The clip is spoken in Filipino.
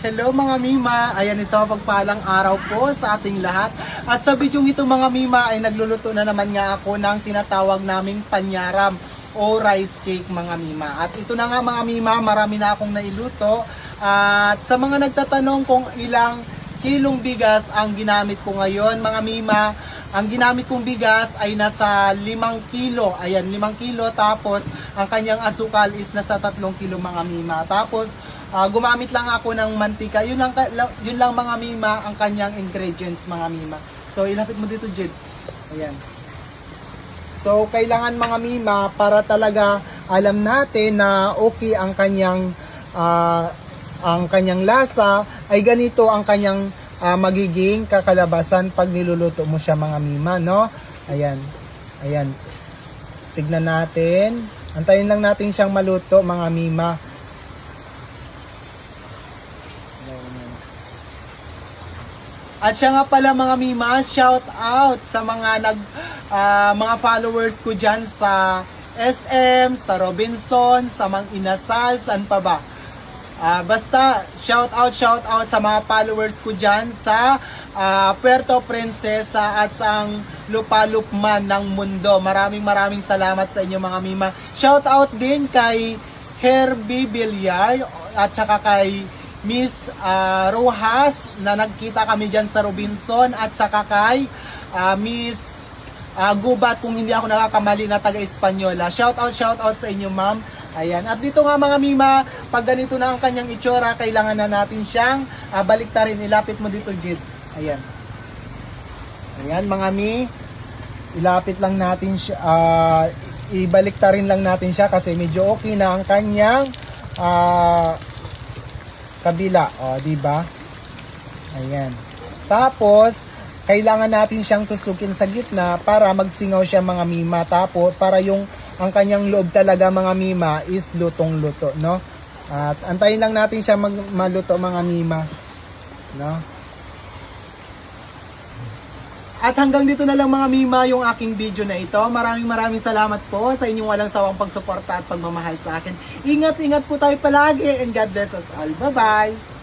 Hello mga Mima! Ayan, isang pagpalang araw po sa ating lahat. At sa video ito mga Mima ay nagluluto na naman nga ako ng tinatawag naming panyaram o rice cake mga Mima. At ito na nga mga Mima, marami na akong nailuto. At sa mga nagtatanong kung ilang kilong bigas ang ginamit ko ngayon mga Mima, ang ginamit kong bigas ay nasa 5 kilo. Ayan, 5 kilo. Tapos ang kanyang asukal is nasa 3 kilo mga Mima. Tapos gumamit lang ako ng mantika. Yun lang mga Mima ang kanyang ingredients mga Mima. So ilapit mo dito Jed. Ayan. So kailangan mga Mima para talaga alam natin na okay ang kanyang lasa ay ganito ang kanyang magiging kakalabasan pag niluluto mo siya mga Mima, no? Ayan. Ayan. Tignan natin. Antayin lang natin siyang maluto mga Mima. At siya nga pala mga Mima, shout out sa mga mga followers ko dyan sa SM, sa Robinson, sa Mang Inasal, saan pa ba? Basta shout out sa mga followers ko dyan sa Puerto Princesa at sa lupalupman ng mundo. Maraming salamat sa inyo mga Mima. Shout out din kay Herbie Villar at saka kay Miss Rojas na nagkita kami dyan sa Robinson at saka kay Miss Gubat kung hindi ako nakakamali na taga-Espanyola. Shout out sa inyo ma'am. Ayan. At dito nga mga Mima, pag ganito na ang kanyang itsura, kailangan na natin siyang baliktarin. Ilapit mo dito Jid. Ayan. Ayan mga Mi. Ilapit lang natin siya. Ibaliktarin lang natin siya kasi medyo okay na ang kanyang kabila, di ba? Ayan. Tapos, kailangan natin siyang tusukin sa gitna para magsingaw siya mga Mima. Tapos, para ang kanyang loob talaga mga Mima is lutong-luto, no? At antayin lang natin siya maluto mga Mima, no? At hanggang dito na lang mga Mima yung aking video na ito. Maraming salamat po sa inyong walang sawang pagsuporta at pagmamahal sa akin. Ingat po tayo palagi and God bless us all. Bye-bye!